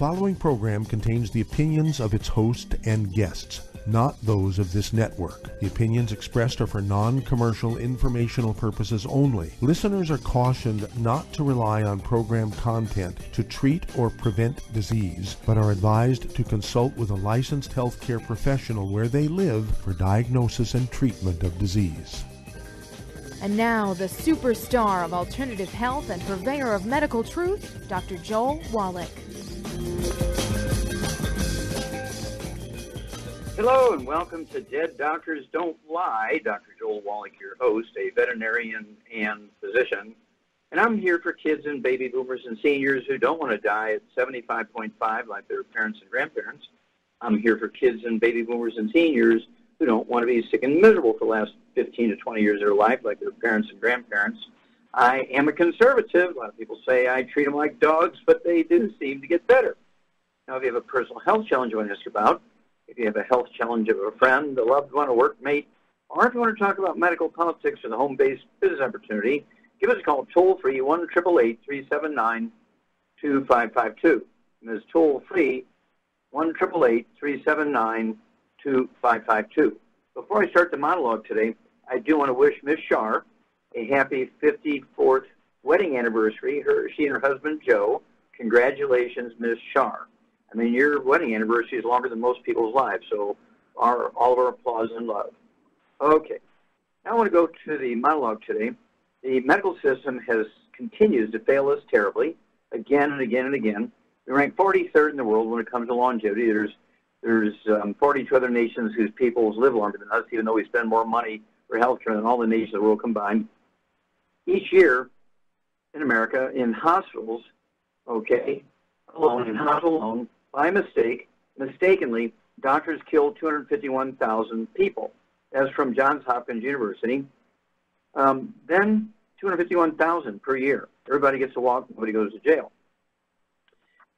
following program contains the opinions of its host and guests, not those of this network. The opinions expressed are for non-commercial informational purposes only. Listeners are cautioned not to rely on program content to treat or prevent disease, but are advised to consult with a licensed healthcare professional where they live for diagnosis and treatment of disease. And now, the superstar of alternative health and purveyor of medical truth, Dr. Joel Wallach. Hello and welcome to Dead Doctors Don't Lie. Dr. Joel Wallach, your host, a veterinarian and physician. And I'm here for kids and baby boomers and seniors who don't want to die at 75.5 like their parents and grandparents. I'm here for kids and baby boomers and seniors who don't want to be sick and miserable for the last 15 to 20 years of their life like their parents and grandparents. I am a conservative. A lot of people say I treat them like dogs, but they do seem to get better. Now, if you have a personal health challenge you want to ask about, if you have a health challenge of a friend, a loved one, a workmate, or if you want to talk about medical politics or the home-based business opportunity, give us a call toll-free, 1-888-379-2552. And it's toll-free, 1-888-379-2552. Before I start the monologue today, I do want to wish Miss Shar a happy 54th wedding anniversary. She and her husband, Joe. Congratulations, Miss Shar. I mean, your wedding anniversary is longer than most people's lives, so all of our applause and love. Okay. Now I want to go to the monologue today. The medical system continues to fail us terribly, again and again and again. We rank 43rd in the world when it comes to longevity. There's 42 other nations whose peoples live longer than us, even though we spend more money for health care than all the nations of the world combined. Each year in America, in hospitals, alone, by mistakenly, doctors killed 251,000 people. That's from Johns Hopkins University. Then 251,000 per year. Everybody gets to walk, nobody goes to jail.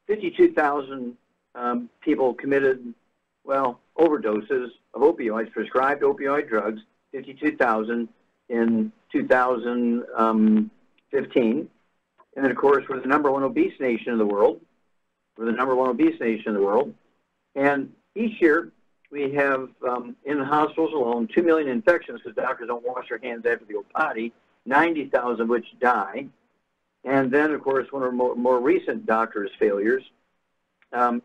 52,000 people committed, overdoses of opioids, prescribed opioid drugs, 52,000 in 2015. And then, of course, we're the number one obese nation in the world. And each year we have, in hospitals alone, 2 million infections because doctors don't wash their hands after they go potty, 90,000 of which die. And then, of course, one of our more recent doctors' failures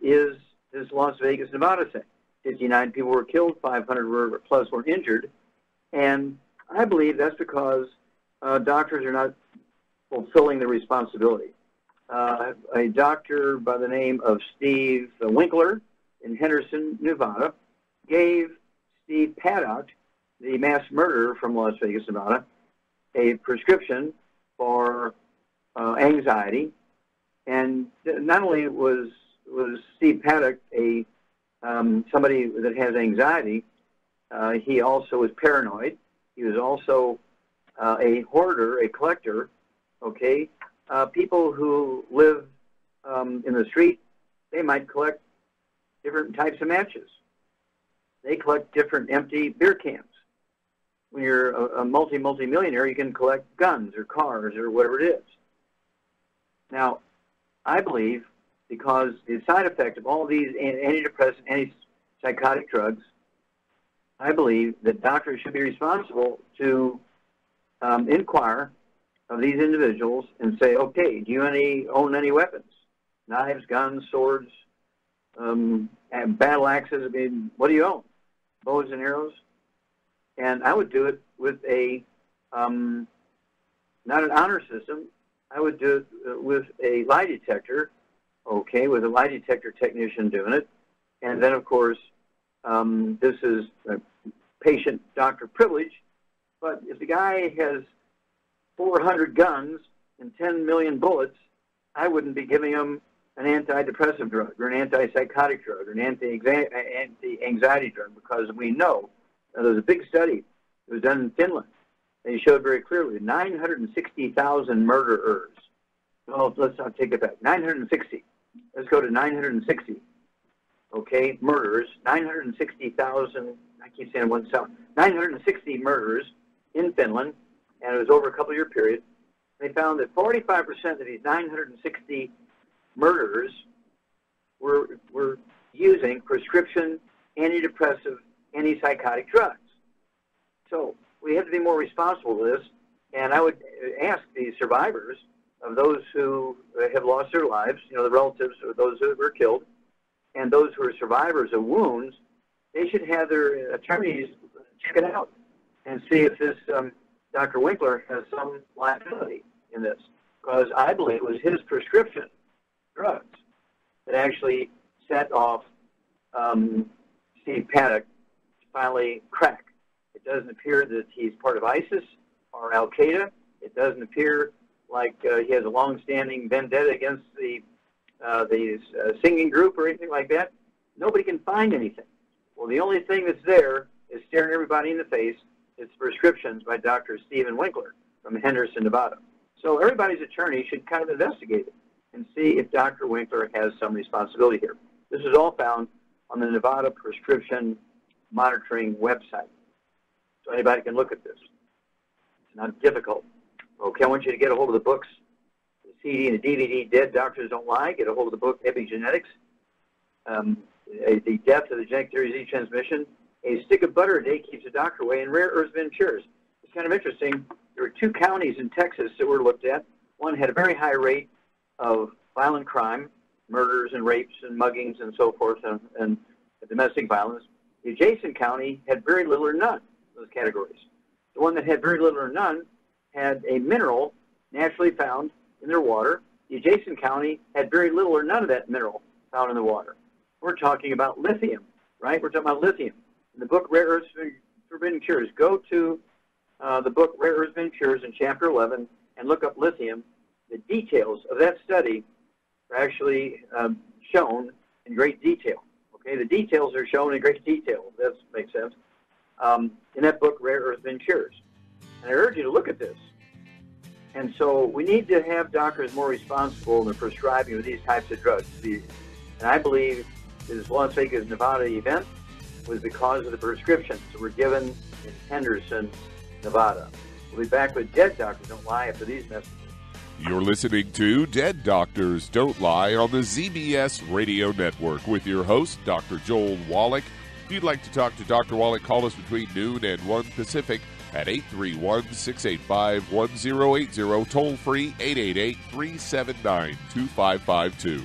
is this Las Vegas, Nevada thing. 59 people were killed, 500 plus were injured. And I believe that's because doctors are not fulfilling their responsibility. A doctor by the name of Steve Winkler in Henderson, Nevada, gave Steve Paddock, the mass murderer from Las Vegas, Nevada, a prescription for anxiety. And not only was Steve Paddock somebody that has anxiety, he also was paranoid. He was also a hoarder, a collector, people who live in the street, they might collect different types of matches. They collect different empty beer cans. When you're a multi-millionaire, you can collect guns or cars or whatever it is. Now, I believe because the side effect of all these antidepressant, antipsychotic drugs, I believe that doctors should be responsible to inquire of these individuals and say, okay, do you own any weapons? Knives, guns, swords, and battle axes? I mean, what do you own? Bows and arrows? And I would do it with not an honor system. I would do it with a lie detector, with a lie detector technician doing it. And then, of course, this is patient-doctor privilege. But if the guy has 400 guns and 10 million bullets, I wouldn't be giving him an antidepressive drug or an antipsychotic drug or an anti-anxiety drug because we know, there's a big study that was done in Finland. They showed very clearly 960,000 murderers. Well, let's not take it back. 960. Let's go to 960. Murderers. 960,000. I keep saying one sound. 960 murderers in Finland, and it was over a couple-year period. They found that 45% of these 960 murderers were using prescription antidepressive, antipsychotic drugs. So we have to be more responsible with this. And I would ask the survivors of those who have lost their lives, the relatives of those who were killed, and those who are survivors of wounds, they should have their attorneys check it out and see if this Dr. Winkler has some liability in this. Because I believe it was his prescription drugs that actually set off Steve Paddock to finally crack. It doesn't appear that he's part of ISIS or Al-Qaeda. It doesn't appear like he has a long-standing vendetta against the singing group or anything like that. Nobody can find anything. Well, the only thing that's there is staring everybody in the face. It's prescriptions by Dr. Stephen Winkler from Henderson, Nevada. So everybody's attorney should kind of investigate it and see if Dr. Winkler has some responsibility here. This is all found on the Nevada Prescription Monitoring website. So anybody can look at this. It's not difficult. Okay, I want you to get a hold of the books, the CD and the DVD, Dead Doctors Don't Lie. Get a hold of the book, Epigenetics, The Death of the Genetic Theory of Disease Transmission. A Stick of Butter a Day Keeps the Doctor Away, and Rare Earths Ventures. It's kind of interesting. There were 2 counties in Texas that were looked at. One had a very high rate of violent crime, murders and rapes and muggings and so forth, and domestic violence. The adjacent county had very little or none of those categories. The one that had very little or none had a mineral naturally found in their water. The adjacent county had very little or none of that mineral found in the water. We're talking about lithium, right? We're talking about lithium. In the book, Rare Earths Forbidden Cures, go to the book, Rare Earths Forbidden Cures, in Chapter 11, and look up lithium. The details of that study are actually shown in great detail. Okay, the details are shown in great detail. That makes sense. In that book, Rare Earths Forbidden Cures. And I urge you to look at this. And so we need to have doctors more responsible in the prescribing of these types of drugs. And I believe this Las Vegas, Nevada event was because of the prescriptions that were given in Henderson, Nevada. We'll be back with Dead Doctors Don't Lie after these messages. You're listening to Dead Doctors Don't Lie on the ZBS Radio Network with your host, Dr. Joel Wallach. If you'd like to talk to Dr. Wallach, call us between noon and 1 Pacific at 831-685-1080, toll free 888-379-2552.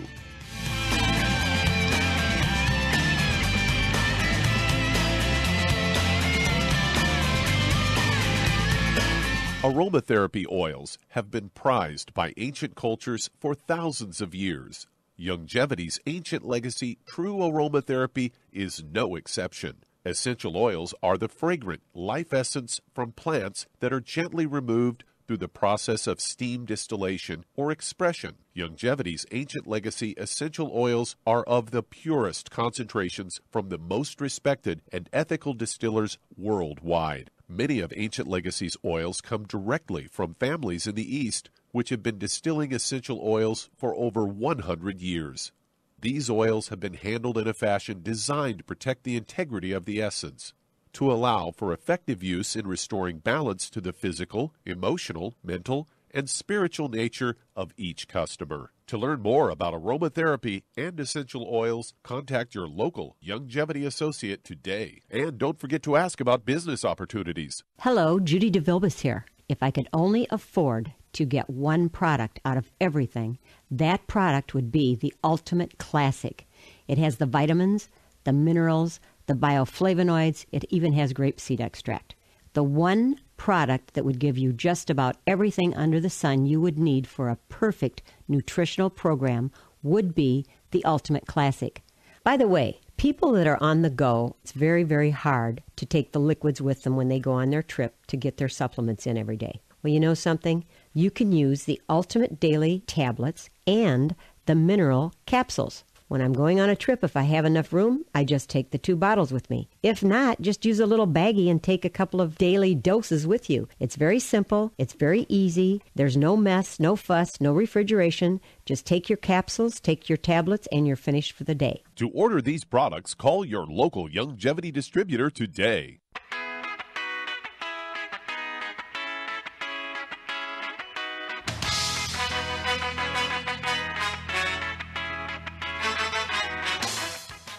Aromatherapy oils have been prized by ancient cultures for thousands of years. Longevity's ancient legacy, true aromatherapy, is no exception. Essential oils are the fragrant life essence from plants that are gently removed through the process of steam distillation or expression. Longevity's ancient legacy essential oils are of the purest concentrations from the most respected and ethical distillers worldwide. Many of Ancient Legacy's oils come directly from families in the East, which have been distilling essential oils for over 100 years. These oils have been handled in a fashion designed to protect the integrity of the essence, to allow for effective use in restoring balance to the physical, emotional, mental, and spiritual nature of each customer. To learn more about aromatherapy and essential oils, contact your local Longevity associate today. And don't forget to ask about business opportunities. Hello, Judy DeVilbus here. If I could only afford to get one product out of everything, that product would be the Ultimate Classic. It has the vitamins, the minerals, the bioflavonoids. It even has grapeseed extract. The one product that would give you just about everything under the sun you would need for a perfect nutritional program would be the Ultimate Classic. By the way, people that are on the go, it's very, very hard to take the liquids with them when they go on their trip to get their supplements in every day. Well, you know something? You can use the Ultimate Daily Tablets and the mineral capsules. When I'm going on a trip, if I have enough room, I just take the 2 bottles with me. If not, just use a little baggie and take a couple of daily doses with you. It's very simple. It's very easy. There's no mess, no fuss, no refrigeration. Just take your capsules, take your tablets, and you're finished for the day. To order these products, call your local Longevity distributor today.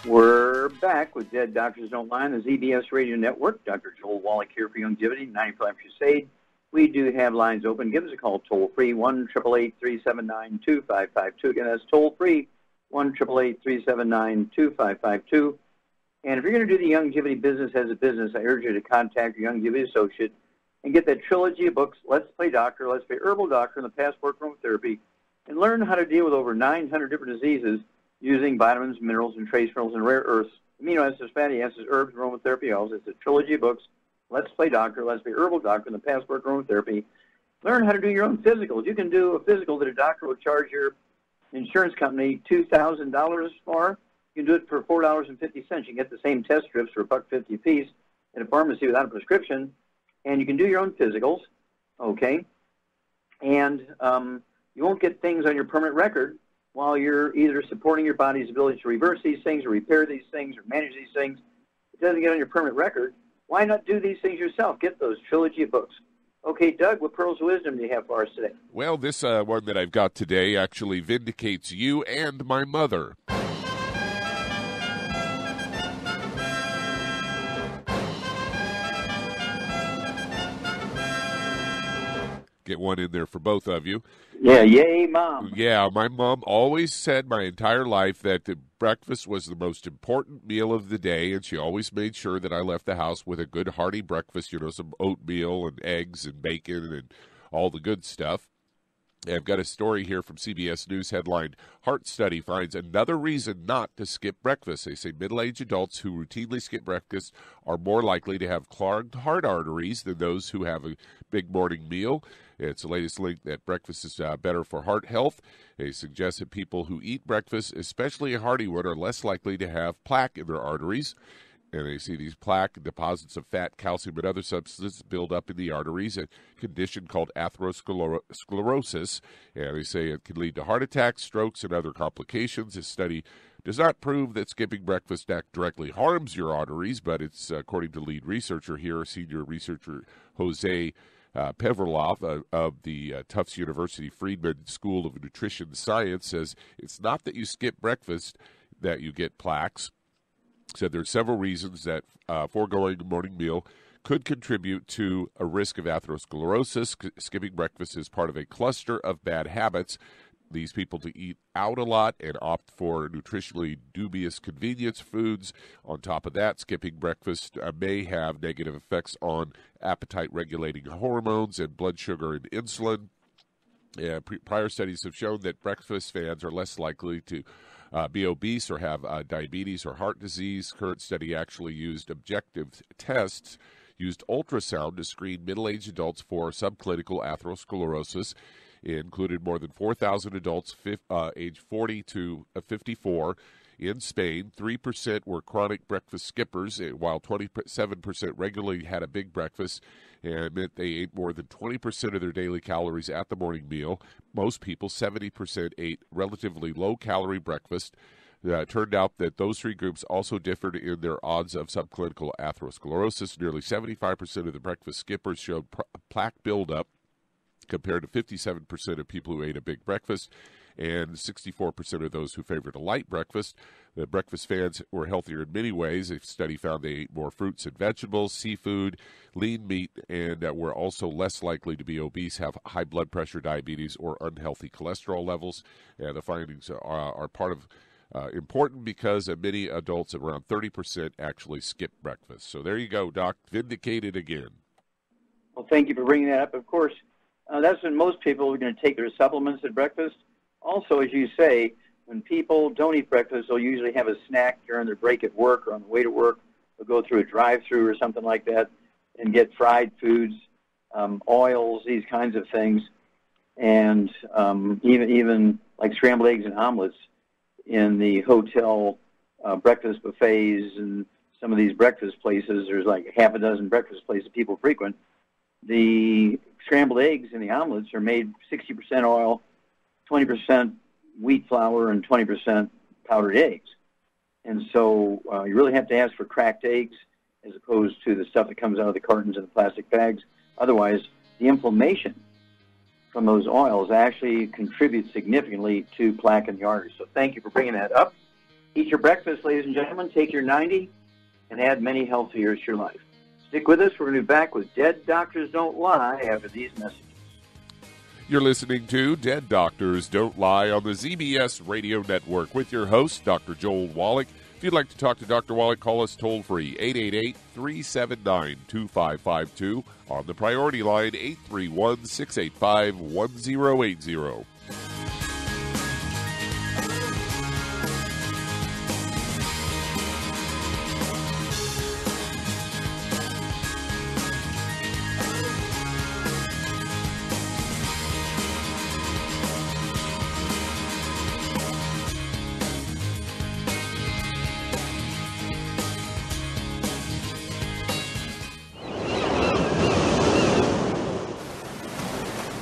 We're back with Dead Doctors Don't Lie on the ZBS Radio Network. Dr. Joel Wallach here for Longevity, 95 Crusade. We do have lines open. Give us a call toll-free, 1-888-379-2552. Again, that's toll-free, 1-888-379-2552. And if you're going to do the longevity business as a business, I urge you to contact your longevity associate and get that trilogy of books, Let's Play Doctor, Let's Play Herbal Doctor, and the Passport Aromatherapy, and learn how to deal with over 900 different diseases using vitamins, minerals, and trace minerals and rare earths, amino acids, fatty acids, herbs, aromatherapy oils. It's a trilogy of books, Let's Play Doctor, Let's Play Herbal Doctor, and the Passport Aromatherapy. Learn how to do your own physicals. You can do a physical that a doctor will charge your insurance company $2,000 for. You can do it for $4.50. You can get the same test strips for $1.50 a piece at a pharmacy without a prescription, and you can do your own physicals, okay? And you won't get things on your permanent record while you're either supporting your body's ability to reverse these things or repair these things or manage these things. It doesn't get on your permanent record. Why not do these things yourself? Get those trilogy of books. Okay, Doug, what pearls of wisdom do you have for us today? Well, this one that I've got today actually vindicates you and my mother. Get one in there for both of you. Yeah, yay, Mom. Yeah, my mom always said my entire life that the breakfast was the most important meal of the day, and she always made sure that I left the house with a good hearty breakfast, you know, some oatmeal and eggs and bacon and all the good stuff. I've got a story here from CBS News headlined, Heart Study Finds Another Reason Not to Skip Breakfast. They say middle-aged adults who routinely skip breakfast are more likely to have clogged heart arteries than those who have a big morning meal. It's the latest link that breakfast is better for heart health. They suggest that people who eat breakfast, especially a hearty one, are less likely to have plaque in their arteries. And they see these plaque deposits of fat, calcium, and other substances build up in the arteries, a condition called atherosclerosis. And they say it can lead to heart attacks, strokes, and other complications. This study does not prove that skipping breakfast directly harms your arteries, but it's, according to lead researcher here, senior researcher Jose Peverlov of the Tufts University Friedman School of Nutrition Science, says it's not that you skip breakfast that you get plaques. Said there are several reasons that foregoing a morning meal could contribute to a risk of atherosclerosis. Skipping breakfast is part of a cluster of bad habits. These people to eat out a lot and opt for nutritionally dubious convenience foods. On top of that, skipping breakfast may have negative effects on appetite-regulating hormones and blood sugar and insulin. Prior studies have shown that breakfast fans are less likely to be obese or have diabetes or heart disease. Current study actually used objective tests, used ultrasound to screen middle-aged adults for subclinical atherosclerosis. It included more than 4,000 adults aged 40 to 54 in Spain. 3% were chronic breakfast skippers, while 27% regularly had a big breakfast, and it meant they ate more than 20% of their daily calories at the morning meal. Most people, 70%, ate relatively low-calorie breakfast. It turned out that those three groups also differed in their odds of subclinical atherosclerosis. Nearly 75% of the breakfast skippers showed plaque buildup, compared to 57% of people who ate a big breakfast, and 64% of those who favored a light breakfast. The breakfast fans were healthier in many ways. A study found they ate more fruits and vegetables, seafood, lean meat, and were also less likely to be obese, have high blood pressure, diabetes, or unhealthy cholesterol levels. And the findings are part of important because many adults, around 30%, actually skip breakfast. So there you go, Doc, vindicated again. Well, thank you for bringing that up. Of course, that's when most people are going to take their supplements at breakfast. Also, as you say, when people don't eat breakfast, they'll usually have a snack during their break at work or on the way to work. They'll go through a drive-through or something like that and get fried foods, oils, these kinds of things, and even like scrambled eggs and omelets in the hotel breakfast buffets and some of these breakfast places. There's like half a dozen breakfast places people frequent. The scrambled eggs and the omelets are made 60% oil, 20% wheat flour, and 20% powdered eggs. And so you really have to ask for cracked eggs as opposed to the stuff that comes out of the cartons and the plastic bags. Otherwise, the inflammation from those oils actually contributes significantly to plaque in the arteries. So thank you for bringing that up. Eat your breakfast, ladies and gentlemen. Take your 90 and add many healthy years to your life. Stick with us. We're going to be back with Dead Doctors Don't Lie after these messages. You're listening to Dead Doctors Don't Lie on the ZBS Radio Network with your host, Dr. Joel Wallach. If you'd like to talk to Dr. Wallach, call us toll-free, 888-379-2552. On the priority line, 831-685-1080.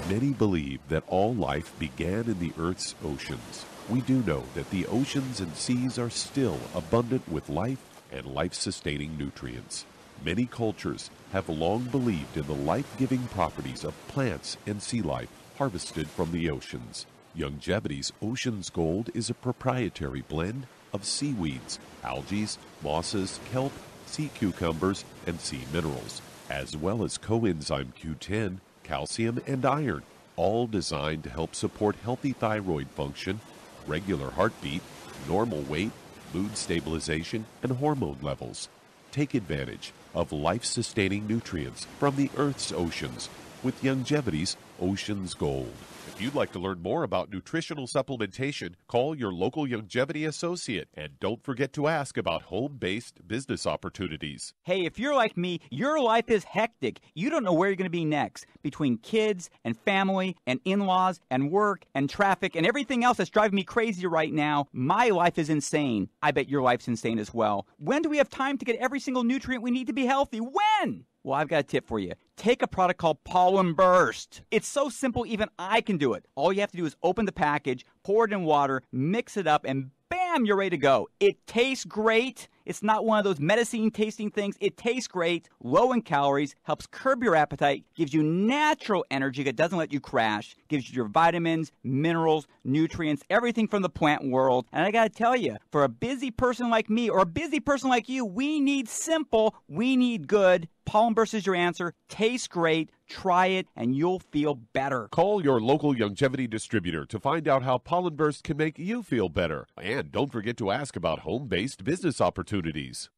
Many believe that all life began in the Earth's oceans. We do know that the oceans and seas are still abundant with life and life-sustaining nutrients. Many cultures have long believed in the life-giving properties of plants and sea life harvested from the oceans. Youngevity's Ocean's Gold is a proprietary blend of seaweeds, algae, mosses, kelp, sea cucumbers, and sea minerals, as well as coenzyme Q10, calcium, and iron, all designed to help support healthy thyroid function, regular heartbeat, normal weight, mood stabilization, and hormone levels. Take advantage of life-sustaining nutrients from the Earth's oceans with Youngevity's Ocean's Gold. If you'd like to learn more about nutritional supplementation, call your local Youngevity associate, and don't forget to ask about home-based business opportunities. Hey, if you're like me, your life is hectic. You don't know where you're going to be next. Between kids and family and in-laws and work and traffic and everything else that's driving me crazy right now, my life is insane. I bet your life's insane as well. When do we have time to get every single nutrient we need to be healthy? When? Well, I've got a tip for you. Take a product called Pollen Burst. It's so simple, even I can do it. All you have to do is open the package, pour it in water, mix it up, and bam, you're ready to go. It tastes great. It's not one of those medicine-tasting things. It tastes great, low in calories, helps curb your appetite, gives you natural energy that doesn't let you crash, gives you your vitamins, minerals, nutrients, everything from the plant world. And I got to tell you, for a busy person like me or a busy person like you, we need simple, we need good. Pollen Burst is your answer. Tastes great. Try it, and you'll feel better. Call your local Youngevity distributor to find out how Pollen Burst can make you feel better. And don't forget to ask about home-based business opportunities.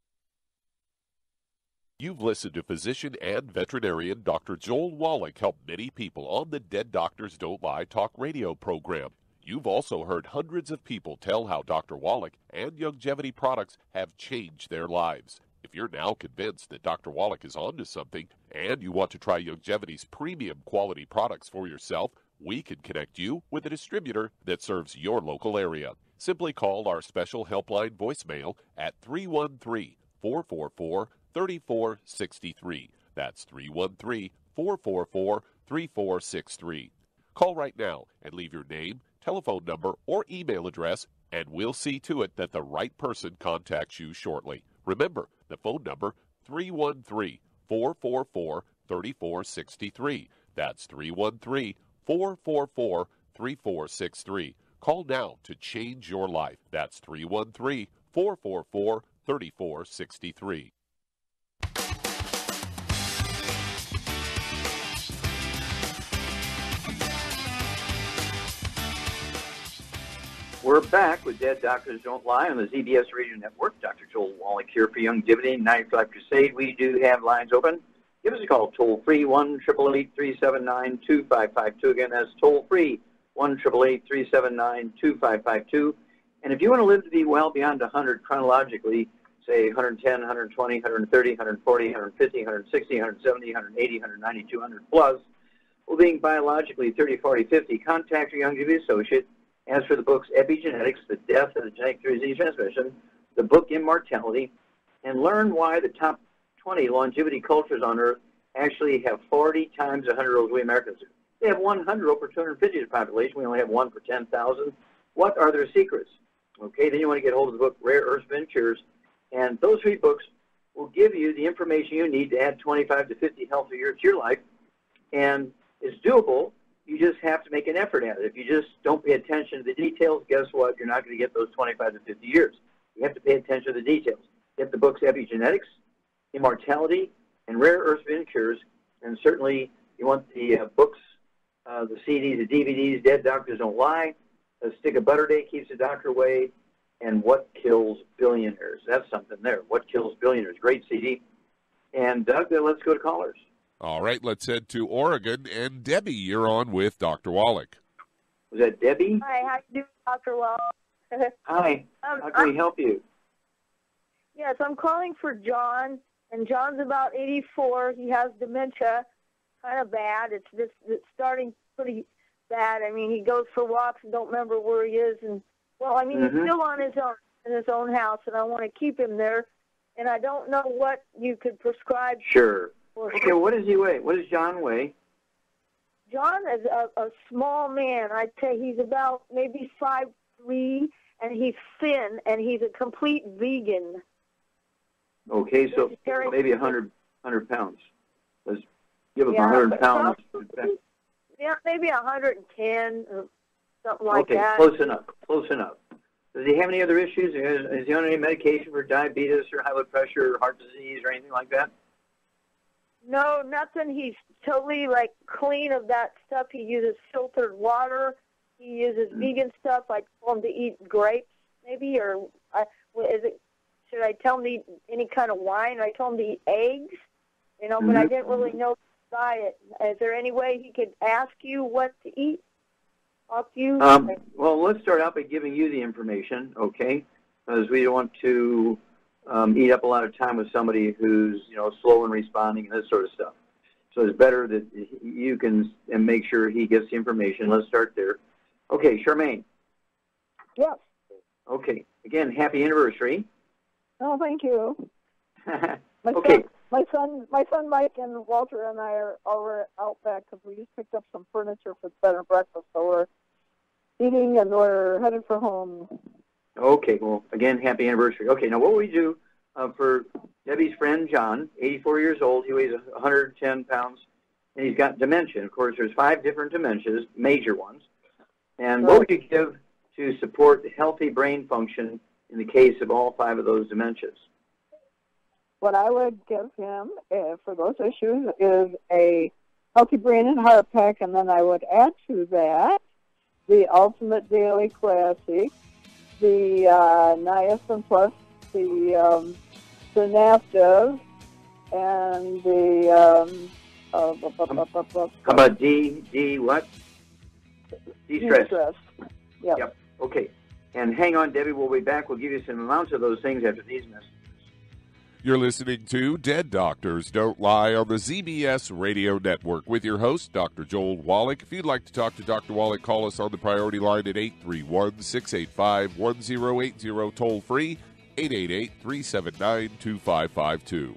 You've listened to physician and veterinarian Dr. Joel Wallach help many people on the Dead Doctors Don't Lie talk radio program. You've also heard hundreds of people tell how Dr. Wallach and Youngevity products have changed their lives. If you're now convinced that Dr. Wallach is onto something and you want to try Youngevity's premium quality products for yourself, we can connect you with a distributor that serves your local area. Simply call our special helpline voicemail at 313-444-3463. That's 313-444-3463. Call right now and leave your name, telephone number, or email address, and we'll see to it that the right person contacts you shortly. Remember, the phone number, 313-444-3463. That's 313-444-3463. Call now to change your life. That's 313-444-3463. We're back with Dead Doctors Don't Lie on the ZBS Radio Network. Dr. Joel Wallach here for Youngevity 95 Crusade. We do have lines open. Give us a call, toll-free, 1-888-379-2552. Again, that's toll-free, 1-888-379-2552. And if you want to live to be well beyond 100 chronologically, say 110, 120, 130, 140, 150, 160, 170, 180, 190, 200 plus, well, being biologically 30, 40, 50, contact your Youngevity associate. As for the books Epigenetics, The Death of the Genetic Disease Transmission, the book Immortality, and learn why the top 20 longevity cultures on Earth actually have 40 times the 100-year-olds we Americans do. They have 100 over 250 of the population. We only have 1 per 10,000. What are their secrets? Okay, then you want to get hold of the book Rare Earths Ventures, and those 3 books will give you the information you need to add 25 to 50 healthy years to your life, and it's doable. You just have to make an effort at it. If you just don't pay attention to the details, guess what? You're not going to get those 25 to 50 years. You have to pay attention to the details. Get the books Epigenetics, Immortality, and Rare Earth Cures, and certainly you want the books, the CDs, the DVDs, Dead Doctors Don't Lie, A Stick of Butter Day Keeps the Doctor Away, and What Kills Billionaires. That's something there. What Kills Billionaires. Great CD. And Doug, let's go to callers. All right, let's head to Oregon. And Debbie, you're on with Dr. Wallach. Was that Debbie? Hi, how you doing, Dr. Wallach? Hi. How can we help you? Yes, I'm calling for John, and John's about 84. He has dementia, kind of bad. It's starting pretty bad. I mean, he goes for walks and don't remember where he is, and he's still on his own in his own house, and I want to keep him there. And I don't know what you could prescribe. Sure. Okay, what does he weigh? What does John weigh? John is a small man. I'd say he's about maybe 5'3", and he's thin, and he's a complete vegan. Okay, so maybe 100 pounds. Let's give him 100 pounds. Yeah, maybe 110 or something like that. Okay, close enough. Does he have any other issues? Is he on any medication for diabetes or high blood pressure or heart disease or anything like that? No, nothing. He's totally, clean of that stuff. He uses filtered water. He uses vegan stuff. I told him to eat grapes, maybe, or should I tell him to eat any kind of wine? I told him to eat eggs, but I didn't really know the diet. Is there any way he could ask you what to eat? Talk to you? Well, let's start out by giving you the information, okay? Because we don't want to eat up a lot of time with somebody who's, slow in responding and this sort of stuff. So it's better that you can and make sure he gets the information. Let's start there. Okay, Charmaine. Yes. Okay. Again, happy anniversary. Oh, thank you. Okay. My son Mike and Walter and I are over out back because we just picked up some furniture for the bed and breakfast, so we're eating and we're headed for home. Okay, well, again, happy anniversary. Okay, now what we do for Debbie's friend John, 84 years old, he weighs 110 pounds, and he's got dementia. Of course, there's 5 different dementias, major ones. And what would you give to support healthy brain function in the case of all 5 of those dementias? What I would give him for those issues is a healthy brain and heart pack, and then I would add to that the Ultimate Daily Classic, the Niacin Plus, the NAFTA, and the... How about D what? De-stress. Yep. Okay. And hang on, Debbie. We'll be back. We'll give you some amounts of those things after these messages. You're listening to Dead Doctors Don't Lie on the ZBS Radio Network with your host, Dr. Joel Wallach. If you'd like to talk to Dr. Wallach, call us on the priority line at 831-685-1080, toll free, 888-379-2552.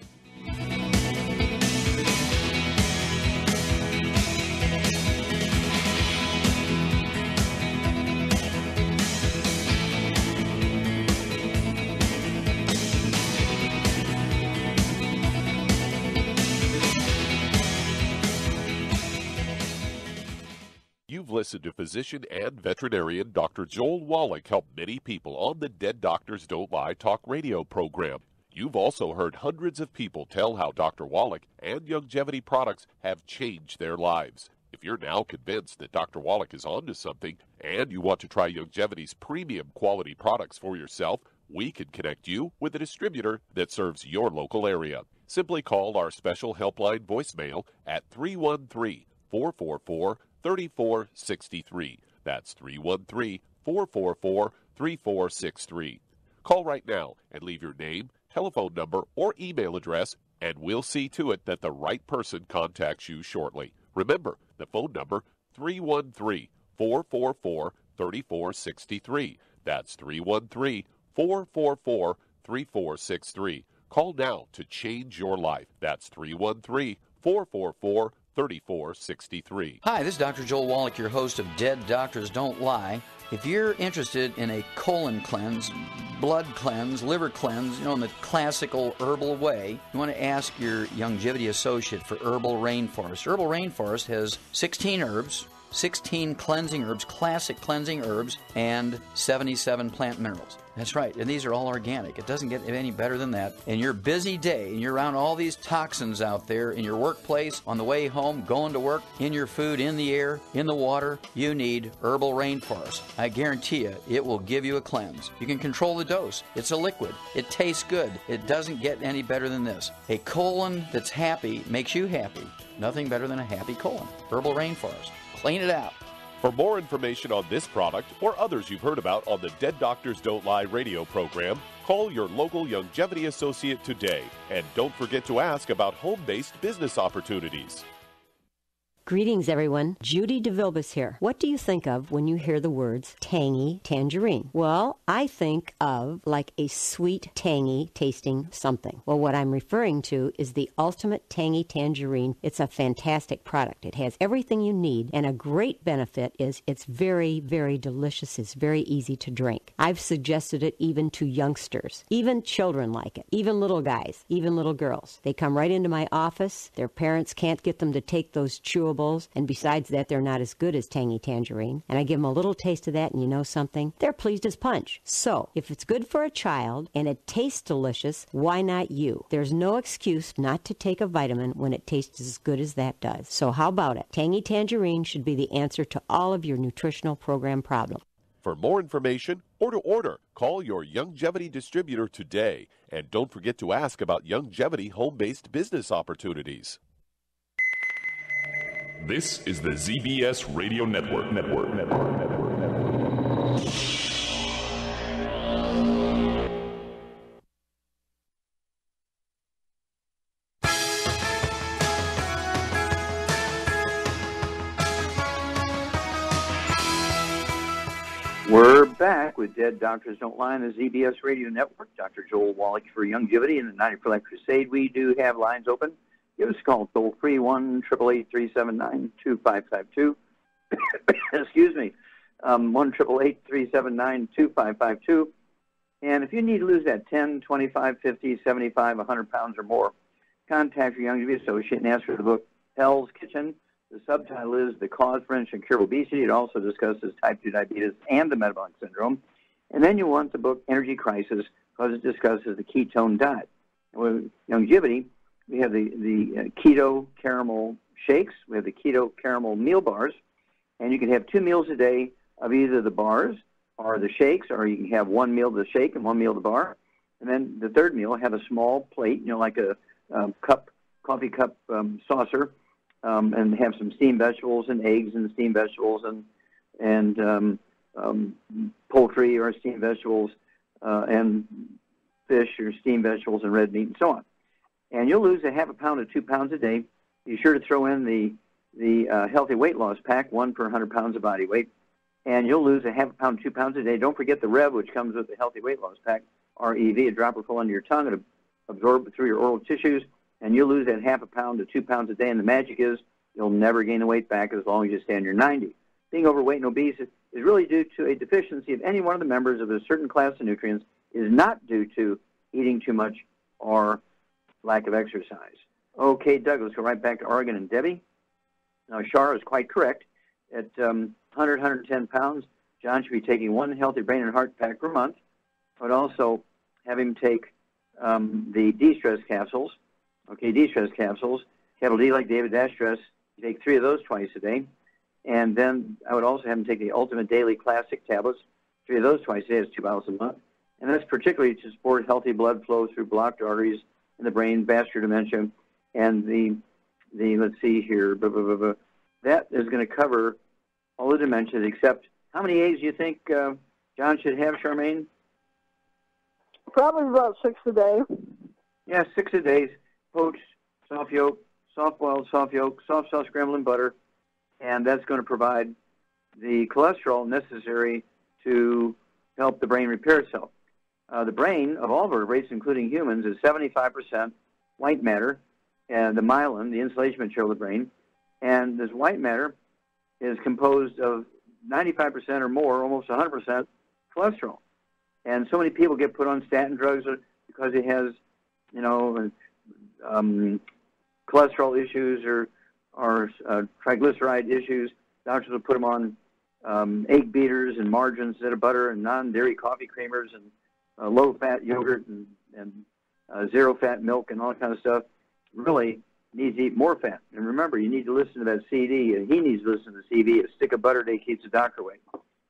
You've listened to physician and veterinarian Dr. Joel Wallach help many people on the Dead Doctors Don't Lie talk radio program. You've also heard hundreds of people tell how Dr. Wallach and Youngevity products have changed their lives. If you're now convinced that Dr. Wallach is onto something and you want to try Youngevity's premium quality products for yourself, we can connect you with a distributor that serves your local area. Simply call our special helpline voicemail at 313-444-3463. That's 313-444-3463. Call right now and leave your name, telephone number, or email address, and we'll see to it that the right person contacts you shortly. Remember, the phone number, 313-444-3463. That's 313-444-3463. Call now to change your life. That's 313-444-3463. Hi, this is Dr. Joel Wallach, your host of Dead Doctors Don't Lie. If you're interested in a colon cleanse, blood cleanse, liver cleanse, in the classical herbal way, you want to ask your Youngevity associate for Herbal Rainforest. Herbal Rainforest has 16 herbs, 16 cleansing herbs, classic cleansing herbs, and 77 plant minerals. That's right, and these are all organic. It doesn't get any better than that. In your busy day, and you're around all these toxins out there in your workplace, on the way home, going to work, in your food, in the air, in the water, you need Herbal Rainforest. I guarantee you, it will give you a cleanse. You can control the dose. It's a liquid. It tastes good. It doesn't get any better than this. A colon that's happy makes you happy. Nothing better than a happy colon. Herbal Rainforest. Clean it out. For more information on this product or others you've heard about on the Dead Doctors Don't Lie radio program, call your local Longevity associate today. And don't forget to ask about home-based business opportunities. Greetings, everyone. Judy DeVilbus here. What do you think of when you hear the words tangy tangerine? Well, I think of like a sweet, tangy tasting something. Well, what I'm referring to is the Ultimate Tangy Tangerine. It's a fantastic product. It has everything you need, and a great benefit is it's very, very delicious. It's very easy to drink. I've suggested it even to youngsters. Even children like it. Even little guys. Even little girls. They come right into my office. Their parents can't get them to take those chewable, and besides that, they're not as good as Tangy Tangerine. And I give them a little taste of that, and you know something? They're pleased as punch. So, if it's good for a child and it tastes delicious, why not you? There's no excuse not to take a vitamin when it tastes as good as that does. So how about it? Tangy Tangerine should be the answer to all of your nutritional program problems. For more information or to order, call your Longevity distributor today. And don't forget to ask about Longevity home-based business opportunities. This is the ZBS Radio Network. We're back with Dead Doctors Don't Lie on the ZBS Radio Network. Dr. Joel Wallach for Longevity and the 94 Life Crusade. We do have lines open. Give us a call, toll-free, 1-888-379-2552. Excuse me, 1-888-379-2552. And if you need to lose that 10, 25, 50, 75, 100 pounds or more, contact your Longevity associate and ask for the book, Hell's Kitchen. The subtitle is The Cause for and Cure Obesity. It also discusses type 2 diabetes and the metabolic syndrome. And then you want the book, Energy Crisis, because it discusses the ketone diet. With Longevity, we have the keto caramel shakes. We have the keto caramel meal bars. And you can have 2 meals a day of either the bars or the shakes, or you can have 1 meal of the shake and 1 meal of the bar. And then the third meal, have a small plate, like a coffee cup saucer, and have some steamed vegetables and eggs and steamed vegetables and poultry or steamed vegetables and fish or steamed vegetables and red meat and so on. And you'll lose a half a pound to 2 pounds a day. Be sure to throw in the healthy weight loss pack, 1 per 100 pounds of body weight, and you'll lose a half a pound to 2 pounds a day. Don't forget the Rev, which comes with the healthy weight loss pack, REV, a dropper full under your tongue. It'll absorb through your oral tissues, and you'll lose that half a pound to 2 pounds a day. And the magic is you'll never gain the weight back as long as you stay under 90. Being overweight and obese is really due to a deficiency of any one of the members of a certain class of nutrients. Is not due to eating too much or lack of exercise. Okay, Doug, let's go right back to Oregon and Debbie. Now, Shar is quite correct. At 100, 110 pounds, John should be taking 1 healthy brain and heart pack per month. I would also have him take the de-stress capsules. Okay, de-stress capsules. Capital D like David, dash stress. You take 3 of those twice a day. And then I would also have him take the Ultimate Daily Classic tablets. 3 of those twice a day. That's 2 bottles a month. And that's particularly to support healthy blood flow through blocked arteries in the brain, vascular dementia, and the let's see here, that is going to cover all the dementias except, how many eggs do you think John should have, Charmaine? Probably about 6 a day. Yeah, 6 a day. Poached, soft yolk, soft-boiled, soft yolk, soft sauce, scrambled in butter, and that's going to provide the cholesterol necessary to help the brain repair itself. The brain of all vertebrates, including humans, is 75% white matter, and the myelin, the insulation material of the brain. And this white matter is composed of 95% or more, almost 100% cholesterol. And so many people get put on statin drugs because it has, cholesterol issues or triglyceride issues. Doctors will put them on egg beaters and margarine instead of butter, and non-dairy coffee creamers, and low-fat yogurt, and zero-fat milk, and all that kind of stuff. Really needs to eat more fat. And remember, you need to listen to that CD, and he needs to listen to the CD. A stick of butter a day keeps the doctor away.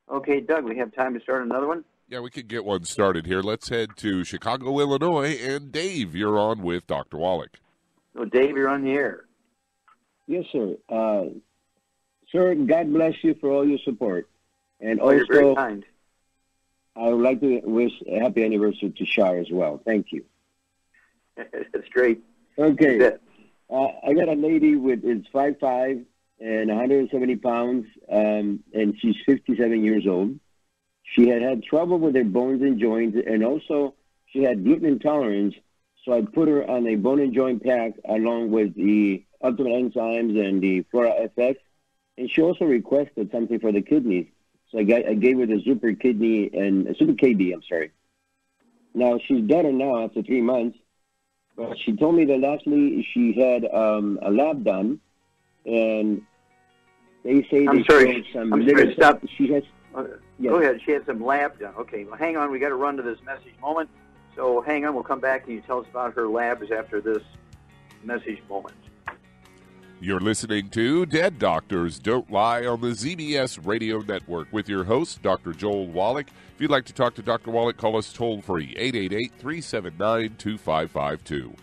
Okay, Doug, we have time to start another one? Yeah, we can get one started here. Let's head to Chicago, Illinois, and Dave, you're on with Dr. Wallach. So, Dave, you're on the air. Yes, sir. Sir, God bless you for all your support. And You're very kind. I would like to wish a happy anniversary to Shar as well. Thank you. That's great. Okay. I got a lady is 5'5" and 170 pounds, and she's 57 years old. She had trouble with her bones and joints, and also she had gluten intolerance, so I put her on a bone and joint pack along with the Ultimate Enzymes and the Flora FX, and she also requested something for the kidneys. So I gave her the Super Kidney and Super KB, I'm sorry. Now, she's better now after 3 months, but she told me that lastly she had a lab done, and they say stop. She has. Yes. Go ahead. She had some lab done. Okay, well, hang on. We got to run to this message moment. So hang on. We'll come back and you tell us about her labs after this message moment. You're listening to Dead Doctors Don't Lie on the ZBS Radio Network with your host, Dr. Joel Wallach. If you'd like to talk to Dr. Wallach, call us toll-free, 888-379-2552.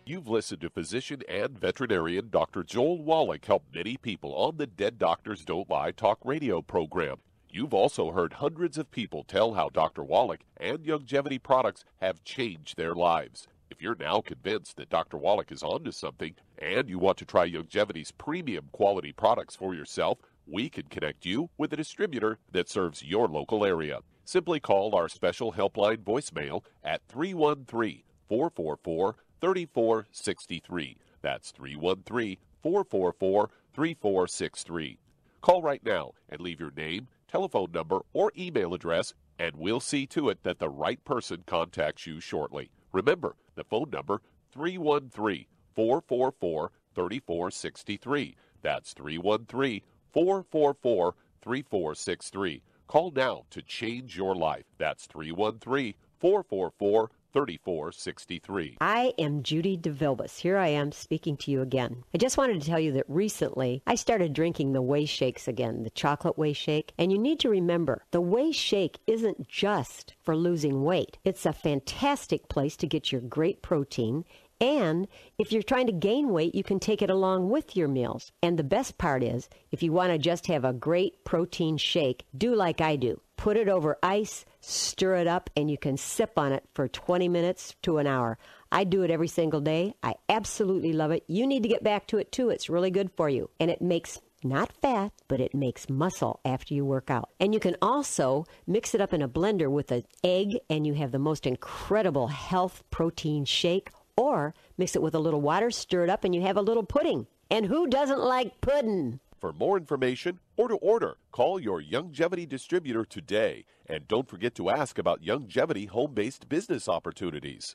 You've listened to physician and veterinarian Dr. Joel Wallach help many people on the Dead Doctors Don't Lie talk radio program. You've also heard hundreds of people tell how Dr. Wallach and Youngevity products have changed their lives. If you're now convinced that Dr. Wallach is onto something and you want to try Youngevity's premium quality products for yourself, we can connect you with a distributor that serves your local area. Simply call our special helpline voicemail at 313-444-3463. That's 313-444-3463. Call right now and leave your name, telephone number, or email address, and we'll see to it that the right person contacts you shortly. Remember, the phone number, 313-444-3463. That's 313-444-3463. Call now to change your life. That's 313-444-3463. 3463. I am Judy DeVilbus. Here I am speaking to you again. I just wanted to tell you that recently I started drinking the Whey Shakes again, the chocolate Whey Shake. And you need to remember, the Whey Shake isn't just for losing weight. It's a fantastic place to get your great protein. And if you're trying to gain weight, you can take it along with your meals. And the best part is, if you want to just have a great protein shake, do like I do. Put it over ice, stir it up, and you can sip on it for 20 minutes to an hour. I do it every single day. I absolutely love it. You need to get back to it, too. It's really good for you. And it makes not fat, but it makes muscle after you work out. And you can also mix it up in a blender with an egg, and you have the most incredible health protein shake. Or mix it with a little water, stir it up, and you have a little pudding. And who doesn't like pudding? For more information or to order, call your Youngevity distributor today. And don't forget to ask about Youngevity home-based business opportunities.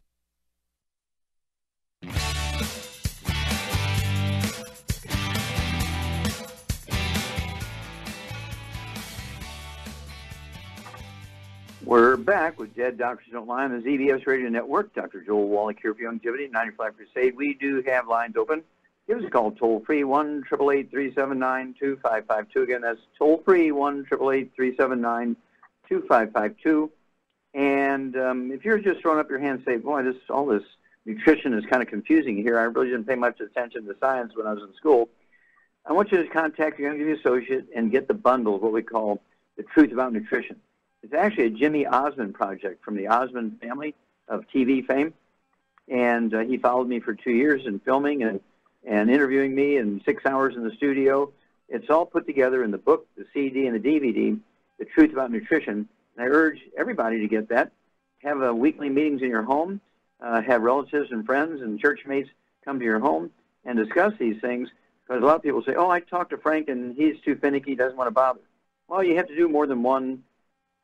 We're back with Dead Doctors Don't Lie on the ZBS Radio Network. Dr. Joel Wallach here for Youngevity, 95 Crusade. We do have lines open. Give us a call toll-free, 1-888-379-2552. Again, that's toll-free, 1-888-379-2552. And if you're just throwing up your hand and say, boy, all this nutrition is kind of confusing here. I really didn't pay much attention to science when I was in school. I want you to contact your Youngevity associate and get the bundle, what we call The Truth About Nutrition. It's actually a Jimmy Osmond project from the Osmond family of TV fame. And he followed me for 2 years in filming and interviewing me and 6 hours in the studio. It's all put together in the book, the CD, and the DVD, The Truth About Nutrition. And I urge everybody to get that. Have weekly meetings in your home. Have relatives and friends and church mates come to your home and discuss these things. Because a lot of people say, oh, I talked to Frank and he's too finicky, doesn't want to bother. Well, you have to do more than one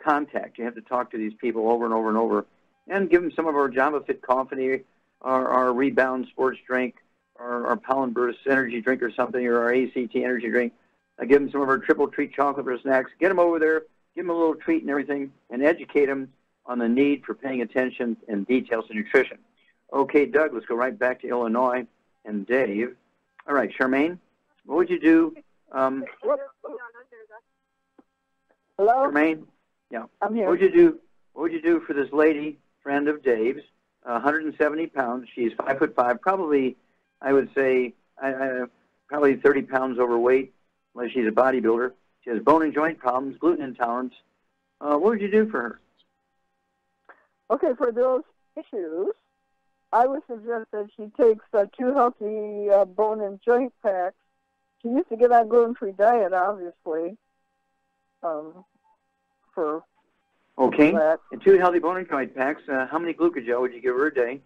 contact. You have to talk to these people over and over and over and give them some of our Java Fit coffee, our Rebound sports drink, or our Pollen Burst energy drink or something, or our ACT energy drink. I give them some of our Triple Treat chocolate for snacks. Get them over there, give them a little treat and everything, and educate them on the need for paying attention and details to nutrition. Okay, Doug, let's go right back to Illinois and Dave. All right, Charmaine, what would you do? Hello? Charmaine? Yeah. I'm here. What would you do for this lady, friend of Dave's, 170 pounds. She's 5'5", probably, I would say, probably 30 pounds overweight, unless she's a bodybuilder. She has bone and joint problems, gluten intolerance. What would you do for her? Okay, for those issues, I would suggest that she takes 2 healthy bone and joint packs. She used to get on a gluten-free diet, obviously, for okay. that. And 2 healthy bone and joint packs. How many glucogel would you give her a day?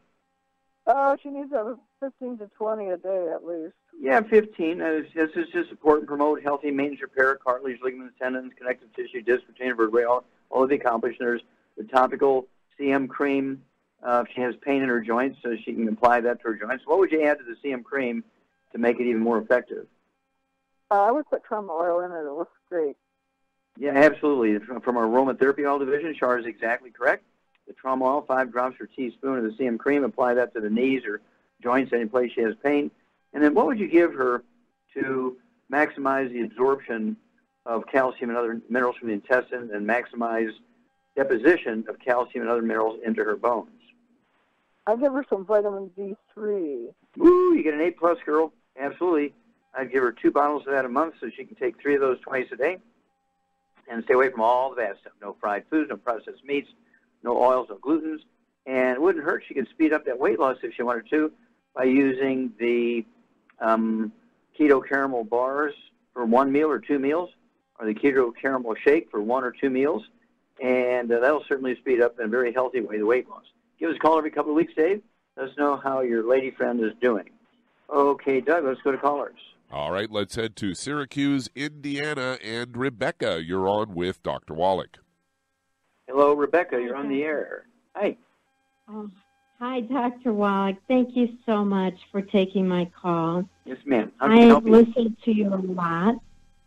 She needs 15 to 20 a day at least. Yeah, 15. This is to support and promote healthy maintenance repair, cartilage, ligaments, tendons, connective tissue, disc, retainer vertebrae, all of the accomplished. There's the topical CM cream. If she has pain in her joints, so she can apply that to her joints. What would you add to the CM cream to make it even more effective? I would put trauma oil in it. It looks great. Yeah, absolutely. From our aromatherapy oil division, Char is exactly correct. The trauma oil, 5 drops or teaspoon of the CM cream. Apply that to the knees or joints, any place she has pain. And then what would you give her to maximize the absorption of calcium and other minerals from the intestine and maximize deposition of calcium and other minerals into her bones? I'd give her some vitamin D3. Woo, you get an A-plus, girl. Absolutely. I'd give her 2 bottles of that a month so she can take 3 of those twice a day and stay away from all the bad stuff. No fried foods, no processed meats, no oils, no glutens. And it wouldn't hurt. She could speed up that weight loss if she wanted to by using the keto caramel bars for 1 meal or 2 meals, or the keto caramel shake for 1 or 2 meals. And that'll certainly speed up in a very healthy way the weight loss. Give us a call every couple of weeks, Dave. Let us know how your lady friend is doing. Okay, Doug, let's go to callers. All right, let's head to Syracuse, Indiana. And Rebecca, you're on with Dr. Wallach. Hello, Rebecca. You're on the air. Hi. Oh, hi, Dr. Wallach. Thank you so much for taking my call. Yes, ma'am. How can I help you? listened to you a lot.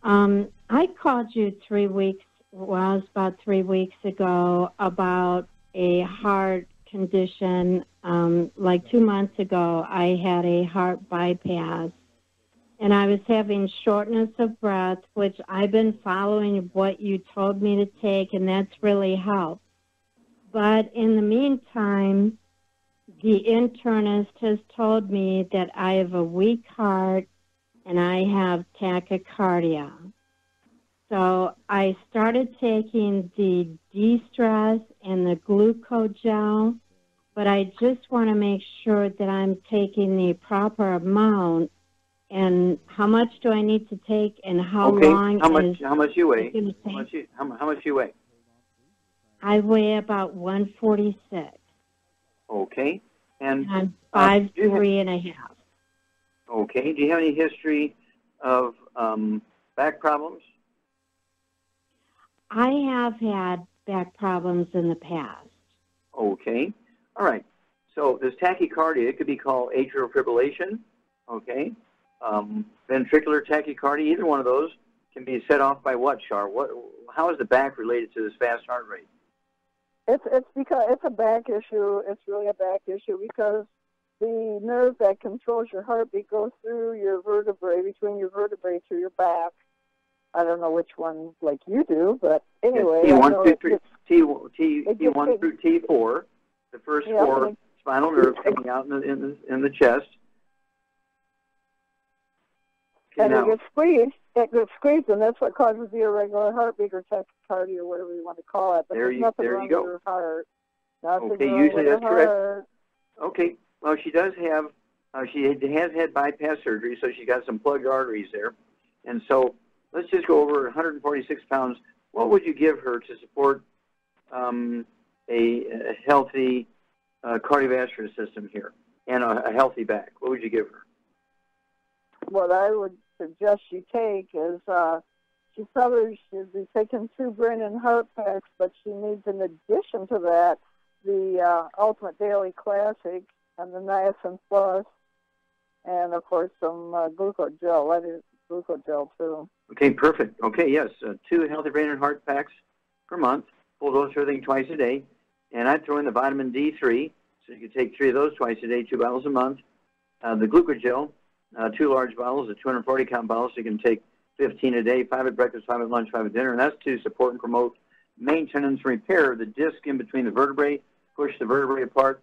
I called you 3 weeks, well, it was about 3 weeks ago, about a heart condition. Like 2 months ago, I had a heart bypass, and I was having shortness of breath, which I've been following what you told me to take, and that's really helped. But in the meantime, the internist has told me that I have a weak heart and I have tachycardia. So I started taking the de-stress and the glucogel, but I just want to make sure that I'm taking the proper amount. And how much do I need to take, and how long how much you weigh? How much you weigh? I weigh about 146. Okay. And I'm 5'3.5". Okay. Do you have any history of back problems? I have had back problems in the past. Okay. All right. So this tachycardia, it could be called atrial fibrillation. Okay. Ventricular tachycardia, either one of those can be set off by what, Char? How is the back related to this fast heart rate? It's because it's a back issue. It's really a back issue because the nerve that controls your heartbeat goes through your vertebrae, between your vertebrae to your back. I don't know which one like you do, but anyway. T1 through T4, the first 4 spinal nerves coming out in the chest. And it gets squeezed, and that's what causes the irregular heartbeat or tachycardia, or whatever you want to call it. But there's nothing wrong with your heart. Okay, usually that's correct. Okay, well, she does have, she has had bypass surgery, so she's got some plugged arteries there. And so let's just go over 146 pounds. What would you give her to support a healthy cardiovascular system here and a healthy back? What would you give her? What I would suggest she take is she probably should be taking 2 brain and heart packs, but she needs, in addition to that, the Ultimate Daily Classic and the Niacin Plus, and of course some glucogel. That is glucogel too. Okay, perfect. Okay, yes, 2 healthy brain and heart packs per month, full dose everything twice a day, and I'd throw in the vitamin D3, so you could take 3 of those twice a day, 2 bottles a month. The glucogel, 2 large bottles, the 240-count bottles, so you can take 15 a day, 5 at breakfast, 5 at lunch, 5 at dinner, and that's to support and promote maintenance and repair of the disc in between the vertebrae, push the vertebrae apart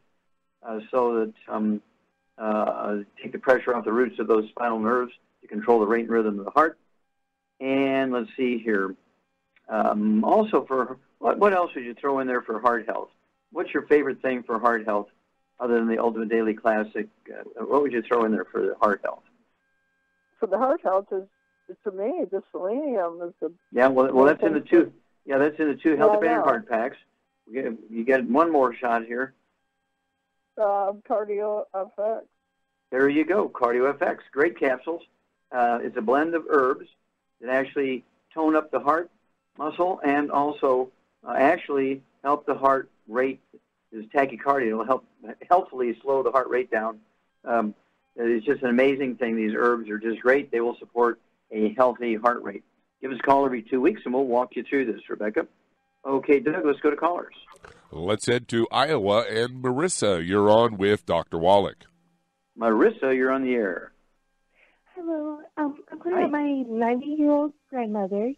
so that take the pressure off the roots of those spinal nerves to control the rate and rhythm of the heart. And let's see here. Also, for what else would you throw in there for heart health? What's your favorite thing for heart health other than the Ultimate Daily Classic? What would you throw in there for the heart health? For the heart health is, to me, the selenium is the... Yeah, well, that's in the 2. Yeah, that's in the 2 healthy brain and heart packs. You get one more shot here. Cardio FX. There you go, Cardio FX. Great capsules. It's a blend of herbs that actually tone up the heart muscle and also actually help the heart rate. Is tachycardia. It'll help helpfully slow the heart rate down. It's just an amazing thing. These herbs are just great. They will support a healthy heart rate. Give us a call every 2 weeks, and we'll walk you through this, Rebecca. Okay, Doug, let's go to callers. Let's head to Iowa, and Marissa, you're on with Dr. Wallach. Marissa, you're on the air. Hello. I'm calling about my 90-year-old grandmother.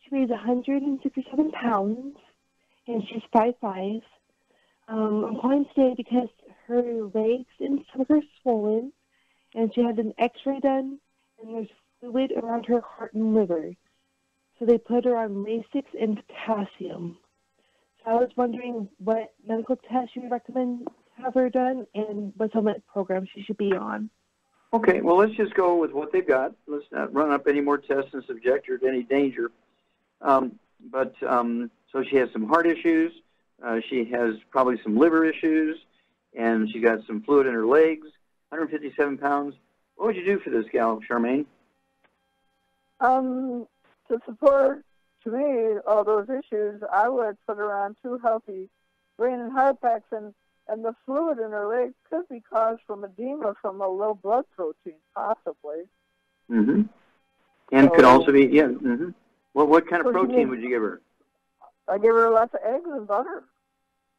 She weighs 167 pounds, and she's 5'5". I'm calling today because her legs and stomach are swollen, and she had an X-ray done, and there's fluid around her heart and liver. So they put her on Lasix and potassium. So I was wondering what medical tests you would recommend have her done and what supplement program she should be on. Okay, well, let's just go with what they've got. Let's not run up any more tests and subject her to any danger. So she has some heart issues. She has probably some liver issues, and she got some fluid in her legs, 157 pounds. What would you do for this gal, Charmaine? To support, to me, all those issues, I would put her on 2 healthy brain and heart packs, and the fluid in her legs could be caused from edema from a low blood protein, possibly. Mm-hmm. And could also be, yeah. Mm-hmm. Well, what kind of protein would you give her? I give her lots of eggs and butter.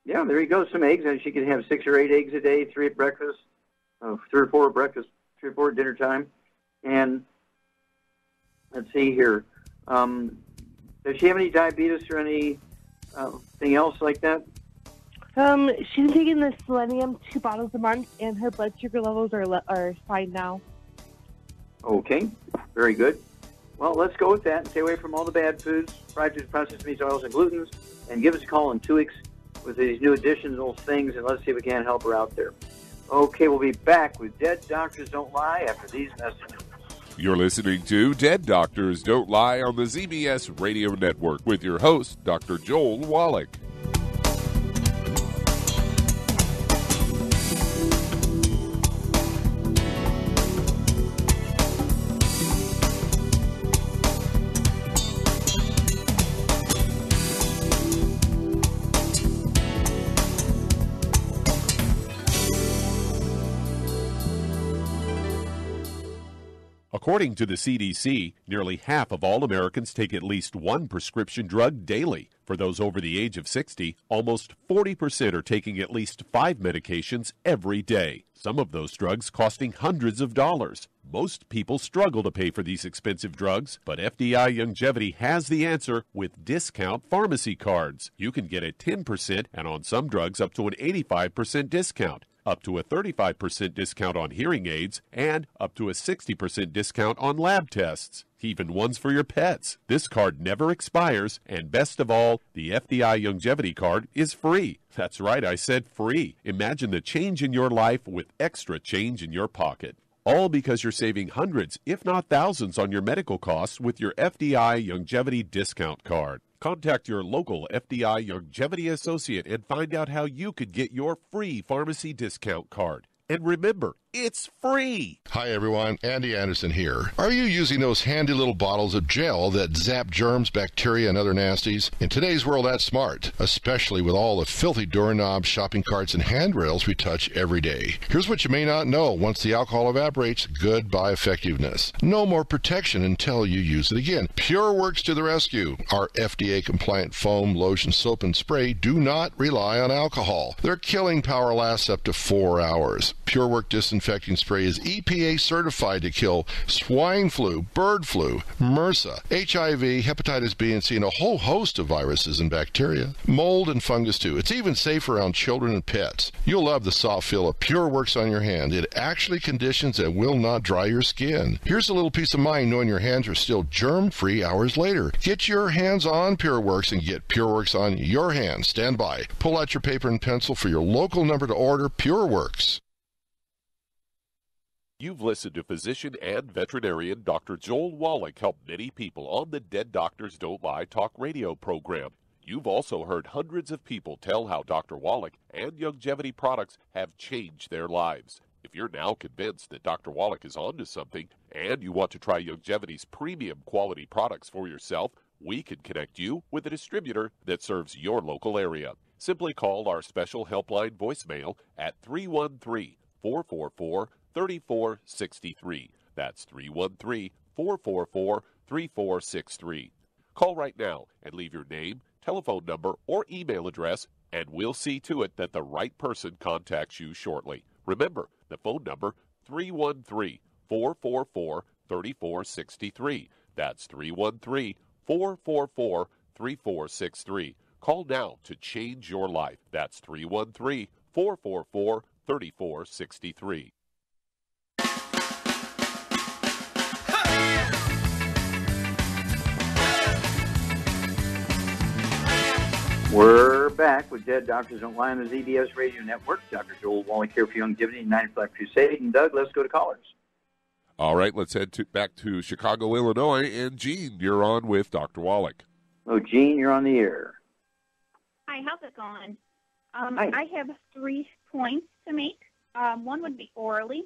Yeah, there you go, some eggs. And she could have 6 or 8 eggs a day, 3 at breakfast, 3 or 4 at breakfast, 3 or 4 at dinner time. And let's see here. Does she have any diabetes or anything else like that? She's taking the selenium 2 bottles a month, and her blood sugar levels are fine now. Okay, very good. Well, let's go with that and stay away from all the bad foods, fried foods, processed meats, oils, and glutens, and give us a call in 2 weeks with these new additional things, and let's see if we can help her out there. Okay, we'll be back with Dead Doctors Don't Lie after these messages. You're listening to Dead Doctors Don't Lie on the ZBS Radio Network with your host, Dr. Joel Wallach. According to the CDC, nearly half of all Americans take at least 1 prescription drug daily. For those over the age of 60, almost 40% are taking at least 5 medications every day, some of those drugs costing hundreds of dollars. Most people struggle to pay for these expensive drugs, but FDI Longevity has the answer with discount pharmacy cards. You can get a 10% and on some drugs up to an 85% discount, up to a 35% discount on hearing aids, and up to a 60% discount on lab tests, even ones for your pets. This card never expires, and best of all, the FDI Longevity card is free. That's right, I said free. Imagine the change in your life with extra change in your pocket. All because you're saving hundreds, if not thousands, on your medical costs with your FDI Longevity discount card. Contact your local FDI Longevity associate and find out how you could get your free pharmacy discount card. And remember, It's free. Hi everyone, Andy Anderson here. Are you using those handy little bottles of gel that zap germs, bacteria, and other nasties? In today's world, that's smart, especially with all the filthy doorknobs, shopping carts, and handrails we touch every day. Here's what you may not know. Once the alcohol evaporates, goodbye effectiveness. No more protection until you use it again. PureWorks to the rescue. Our FDA-compliant foam, lotion, soap, and spray do not rely on alcohol. Their killing power lasts up to 4 hours. PureWorks disinfecting spray is EPA certified to kill swine flu, bird flu, MRSA, HIV, hepatitis B and C, and a whole host of viruses and bacteria. Mold and fungus too. It's even safe around children and pets. You'll love the soft feel of PureWorks on your hand. It actually conditions and will not dry your skin. Here's a little peace of mind knowing your hands are still germ-free hours later. Get your hands on PureWorks and get PureWorks on your hands. Stand by. Pull out your paper and pencil for your local number to order. PureWorks. You've listened to physician and veterinarian Dr. Joel Wallach help many people on the Dead Doctors Don't Lie talk radio program. You've also heard hundreds of people tell how Dr. Wallach and Youngevity products have changed their lives. If you're now convinced that Dr. Wallach is onto something and you want to try Youngevity's premium quality products for yourself, we can connect you with a distributor that serves your local area. Simply call our special helpline voicemail at 313-444-3463. That's 313-444-3463. Call right now and leave your name, telephone number, or email address, and we'll see to it that the right person contacts you shortly. Remember, the phone number, 313-444-3463. That's 313-444-3463. Call now to change your life. That's 313-444-3463. We're back with Dead Doctors Don't Lie on the ZBS Radio Network. Dr. Joel Wallach here for Youngevity, United Black Crusade. And Doug, let's go to callers. All right, let's head back to Chicago, Illinois. And Gene, you're on with Dr. Wallach. Oh, Gene, you're on the air. Hi, how's it going? Hi. I have 3 points to make. One would be orally.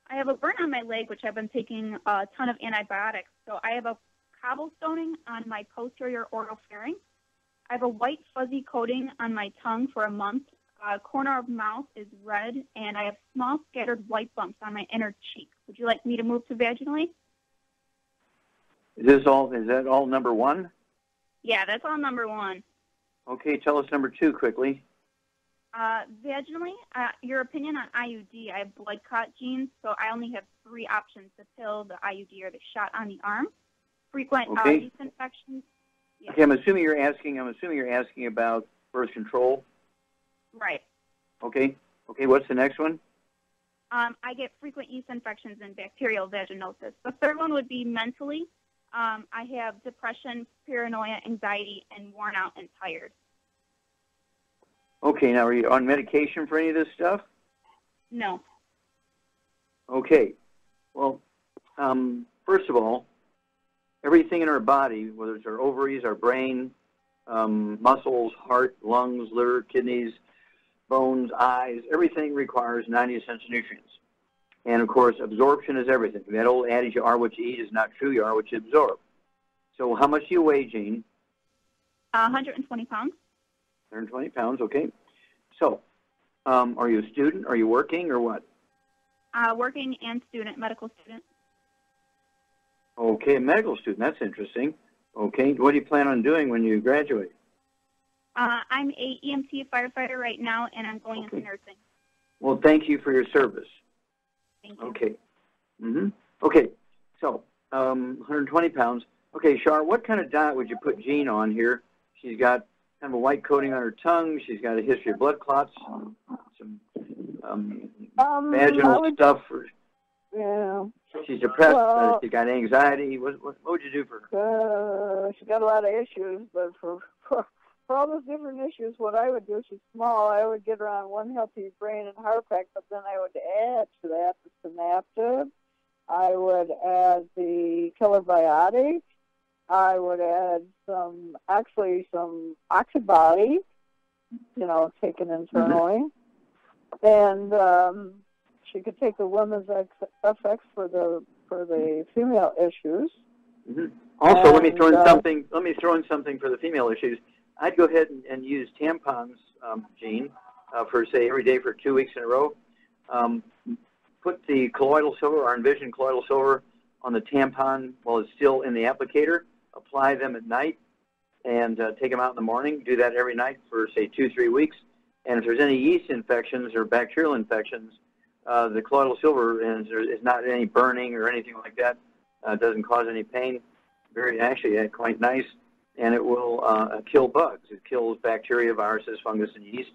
I have a burn on my leg, which I've been taking a ton of antibiotics. So I have a cobblestoning on my posterior oropharynx. I have a white fuzzy coating on my tongue for a month. Corner of mouth is red, and I have small scattered white bumps on my inner cheek. Would you like me to move to vaginally? Is that all number one? Yeah, that's all number 1. Okay, tell us number 2 quickly. Vaginally, your opinion on IUD. I have blood clot genes, so I only have 3 options: the pill, the IUD, or the shot on the arm. Frequent yeast infections. Yeah. Okay, I'm assuming you're asking about birth control. Right. Okay. What's the next one? I get frequent yeast infections and bacterial vaginosis. The third one would be mentally. I have depression, paranoia, anxiety, and worn out and tired. Okay, now are you on medication for any of this stuff? No. Okay. Well, first of all, everything in our body, whether it's our ovaries, our brain, muscles, heart, lungs, liver, kidneys, bones, eyes, everything requires 90 essential nutrients. And, of course, absorption is everything. That old adage, you are what you eat, is not true. You are what you absorb. So how much do you weigh, Jean? 120 pounds. 120 pounds, okay. So are you a student? Are you working or what? Working and student, medical student. Okay, medical student. That's interesting. Okay, what do you plan on doing when you graduate? I'm a EMT firefighter right now, and I'm going into nursing. Well, thank you for your service. Thank you. Okay. Okay, so 120 pounds. Okay, Char, what kind of diet would you put Jean on here? She's got kind of a white coating on her tongue. She's got a history of blood clots, some vaginal stuff. Yeah. She's depressed. She's got anxiety. What would you do for her? She's got a lot of issues, but for all those different issues, what I would do, she's small, I would get her on one healthy brain and heart pack, but then I would add to that the synaptive. I would add the killer biotic. I would add some oxybody, taken internally. And she could take the women's FX for the female issues. Mm-hmm. Also, let me throw in something. Let me throw in something for the female issues. I'd go ahead and use tampons, Gene, for say every day for 2 weeks in a row. Put the colloidal silver, our Envision colloidal silver, on the tampon while it's still in the applicator. Apply them at night and take them out in the morning. Do that every night for say 2-3 weeks. And if there's any yeast infections or bacterial infections, the colloidal silver is not any burning or anything like that. Doesn't cause any pain. Actually quite nice, and it will kill bugs. It kills bacteria, viruses, fungus, and yeast.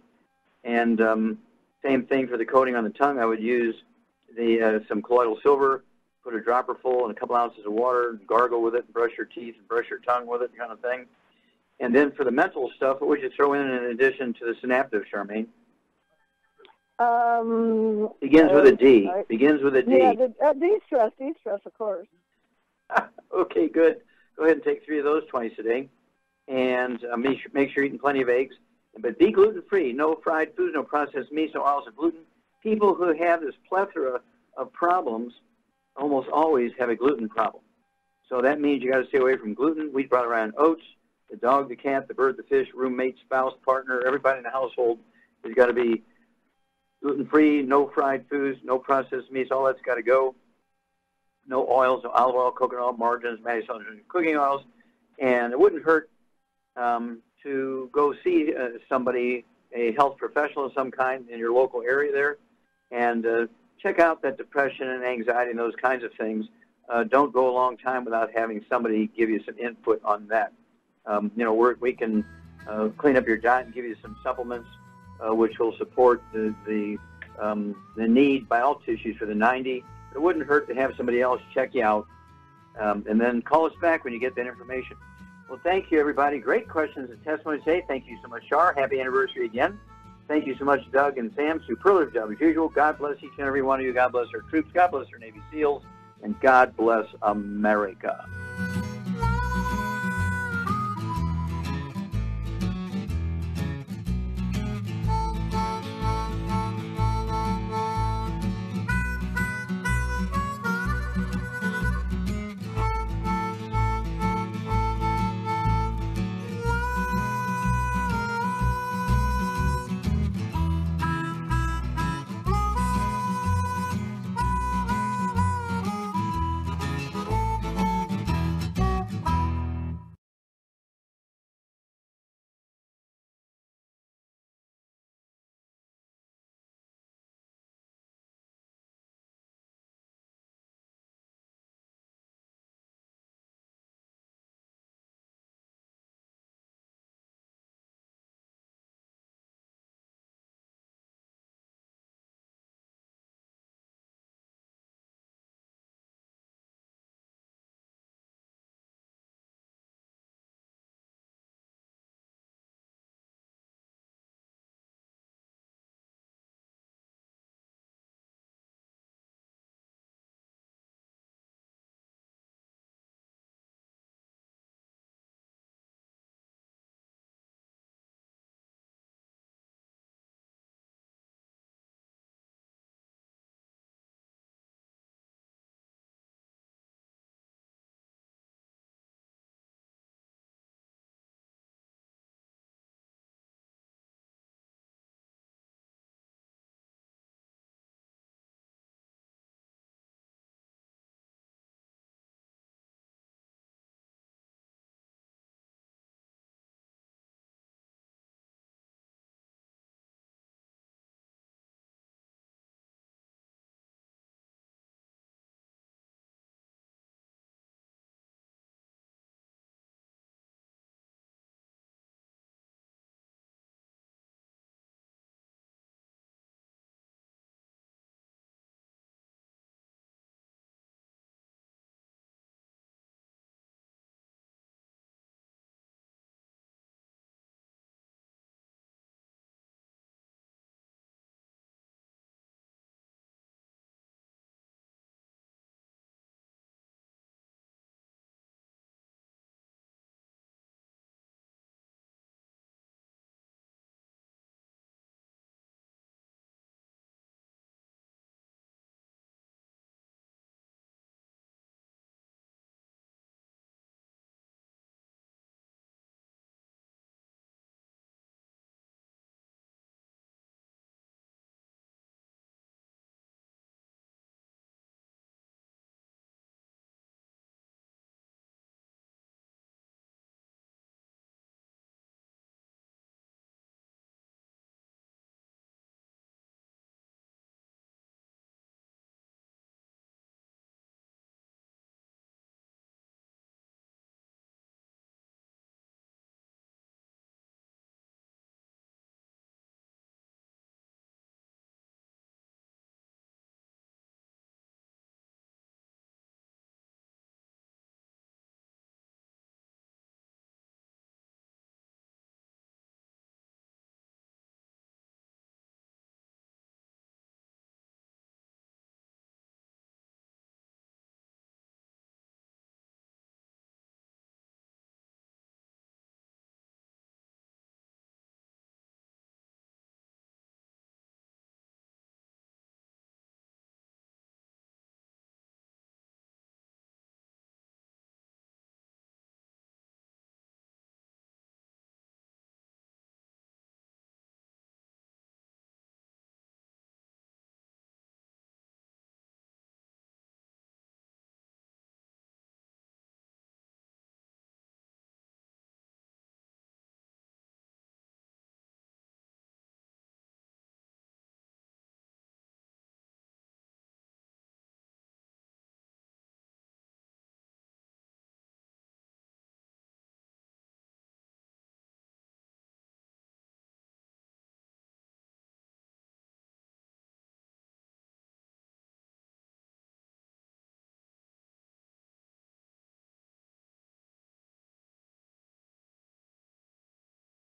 And same thing for the coating on the tongue. I would use some colloidal silver, put a dropper full and a couple ounces of water, and gargle with it, and brush your teeth and brush your tongue with it, kind of thing. And then for the mental stuff, what would you throw in addition to the synaptive, Charmaine? Begins with a D. Begins with a D. Yeah, de-stress, of course. Okay, good. Go ahead and take 3 of those twice a day. And make sure you're eating plenty of eggs. But be gluten-free. No fried foods, no processed meats, no oils of gluten. People who have this plethora of problems almost always have a gluten problem. So that means you got to stay away from gluten, wheat, brought around oats. The dog, the cat, the bird, the fish, roommate, spouse, partner, everybody in the household has got to be gluten-free, no fried foods, no processed meats. All that's got to go. No oils, no olive oil, coconut oil, margarines, cooking oils. And it wouldn't hurt to go see somebody, a health professional of some kind in your local area there, and check out that depression and anxiety and those kinds of things. Don't go a long time without having somebody give you some input on that. We can clean up your diet and give you some supplements, which will support the need by all tissues for the 90. It wouldn't hurt to have somebody else check you out, and then call us back when you get that information. Well, thank you, everybody. Great questions and testimonies today. Thank you so much, Char. Happy anniversary again. Thank you so much, Doug and Sam. Superlative job as usual. God bless each and every one of you. God bless our troops. God bless our Navy SEALs. And God bless America.